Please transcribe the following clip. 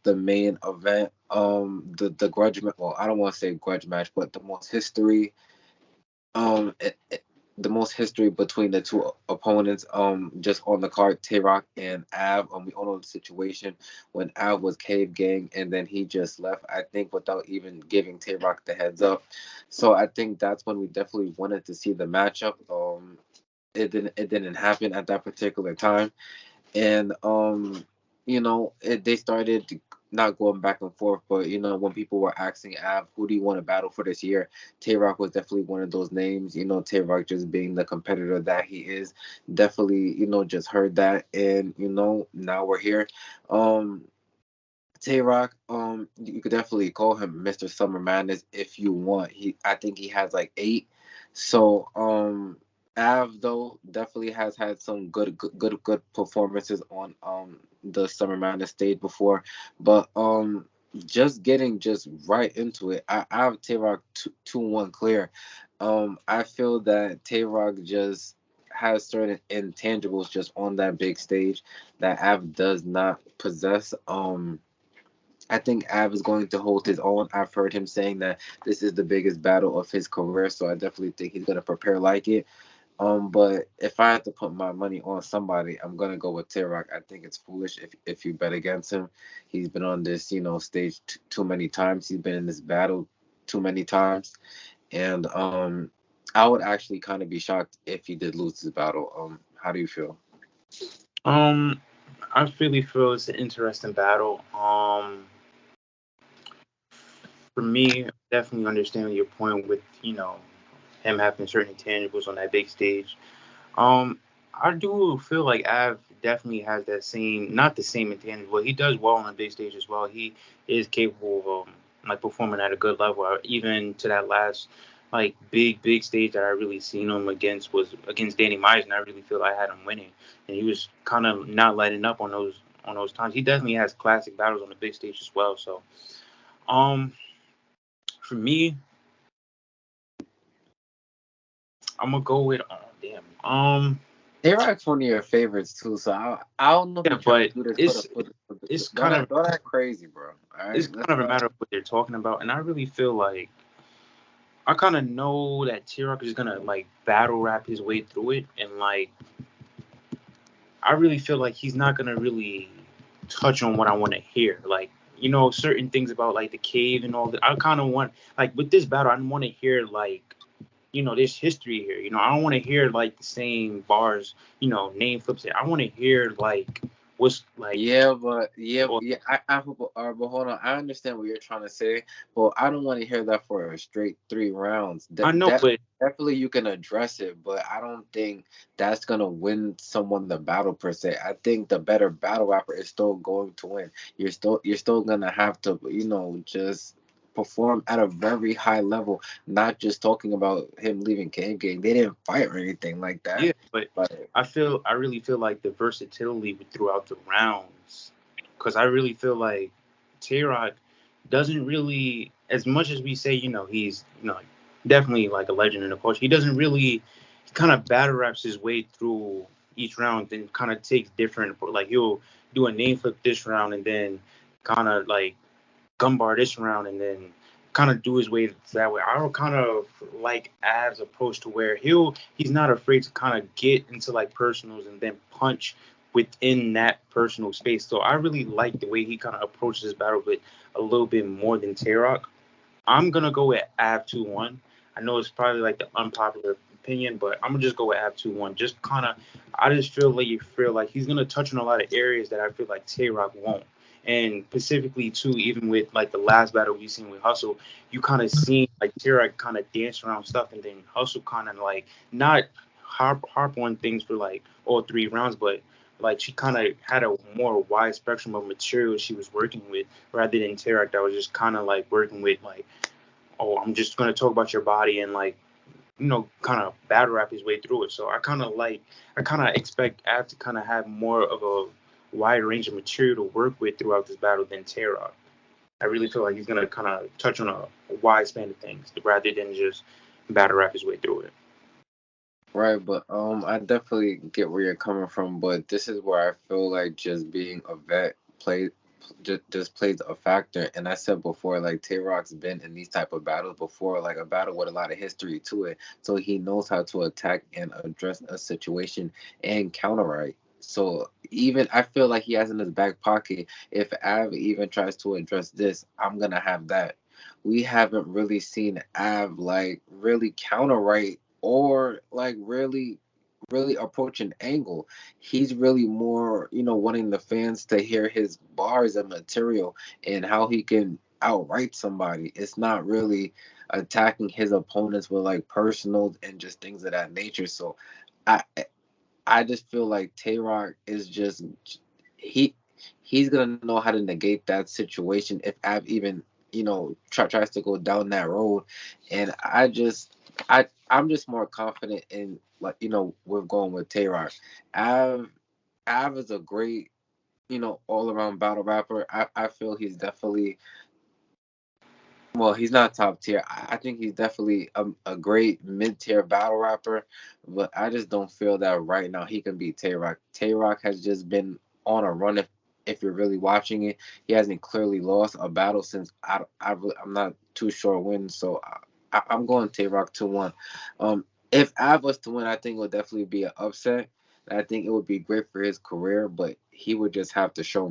the main event, the grudge match. Well, I don't want to say grudge match, but um, it, it, the most history between the two opponents. Just on the card, Tay Roc and Av. We all know the situation when Av was cave gang, and then he just left. I think without even giving Tay Roc the heads up. So I think that's when we definitely wanted to see the matchup. It didn't happen at that particular time, and they started not going back and forth, but when people were asking Av, who do you want to battle for this year, Tay Roc was definitely one of those names. Tay Roc, just being the competitor that he is, definitely just heard that, and now we're here. um Tay Roc, you could definitely call him Mr. Summer Madness if you want. I think he has like eight. So, Av though definitely has had some good performances on the Summer Madness stage before, but just getting just right into it, I have Tay Roc 2-1 clear. I feel that Tay Roc just has certain intangibles just on that big stage that Av does not possess. I think Av is going to hold his own. I've heard him saying that this is the biggest battle of his career, so I definitely think he's gonna prepare like it. But if I had to put my money on somebody, I'm gonna go with Tay Roc. I think it's foolish if you bet against him. He's been on this stage too many times. He's been in this battle too many times, and I would actually kind of be shocked if he did lose this battle. How do you feel? Um, I really feel it's an interesting battle. For me, definitely understanding your point with him having certain intangibles on that big stage. Um, I do feel like Av definitely has that same, not the same intangible. He does well on the big stage as well. He is capable of like performing at a good level. Even to that last like big stage that I really seen him against was against Danny Myers, and I really feel I had him winning. And he was kind of not letting up on those times. He definitely has classic battles on the big stage as well. So, um, for me, I'm gonna go with oh damn. Tay-Roc's one of your favorites too, so I don't know if Yeah, you're trying to but do this for the it's for the, for the it's don't kind of act, don't act crazy, bro. All it's right, let's kind of a not. matter of what they're talking about, and I really feel like I kind of know that T Rock is gonna like battle rap his way through it, and like I really feel like he's not gonna really touch on what I want to hear, like certain things about like the cave and all that. I kind of want like with this battle, I want to hear like there's history here. I don't want to hear like the same bars, name flips. I want to hear like what's like. Yeah, but yeah. But hold on. I understand what you're trying to say, but I don't want to hear that for a straight 3 rounds. I know, That but definitely you can address it, but I don't think that's gonna win someone the battle per se. I think the better battle rapper is still going to win. You're still gonna have to just perform at a very high level, not just talking about him leaving Cave Gang. They didn't fight or anything like that. yeah, but But I really feel like the versatility throughout the rounds, because I really feel like Tay Roc doesn't really, as much as we say, he's definitely like a legend in the culture. He doesn't really, he kind of battle raps his way through each round, and kind of takes different, like he'll do a name flip this round, and then kind of like Gumbar this round, and then kind of do his way that way. I would kind of like Av's approach to where he's not afraid to kind of get into like personals and then punch within that personal space. So I really like the way he kind of approaches his battle with a little bit more than Tay Roc. I'm gonna go with Av 2-1. I know it's probably like the unpopular opinion, but I'm gonna just go with Av 2-1. Just kind of, I just feel like he's gonna touch on a lot of areas that I feel like Tay Roc won't. And specifically too, even with like the last battle we seen with Hustle, you kind of seen like Tay Roc kind of dance around stuff, and then Hustle kind of like not harp on things for like all 3 rounds, but like she kind of had a more wide spectrum of material she was working with rather than Tarek that was just kind of like working with like, oh, I'm just gonna talk about your body and like kind of battle rap his way through it. So I kind of expect Av to kind of have more of a wide range of material to work with throughout this battle than Tarek. I really feel like he's gonna kind of touch on a wide span of things rather than just battle rap his way through it. right, but I definitely get where you're coming from, but this is where I feel like just being a vet just plays a factor. And I said before, like Tay Roc's been in these type of battles before, like a battle with a lot of history to it, so he knows how to attack and address a situation and counter right. So even I feel like he has in his back pocket, if Av even tries to address this, I'm gonna have that. We haven't really seen Av like really counter right or like really approach an angle. He's really more, wanting the fans to hear his bars and material and how he can outright somebody. It's not really attacking his opponents with like personals and just things of that nature. So I I just feel like Tay Roc is just he he's gonna know how to negate that situation if Av even tries to go down that road. And I'm just more confident in like we're going with Tay Roc. Av Av is a great all around battle rapper. I feel he's definitely, well, he's not top tier. I think he's definitely a great mid tier battle rapper, but I just don't feel that right now he can beat Tay Roc. Tay Roc has just been on a run. If you're really watching it, he hasn't clearly lost a battle since I'm not too sure when. So I'm going Tay Roc 2-1. If Av was to win, I think it would definitely be an upset. And I think it would be great for his career, but he would just have to show me.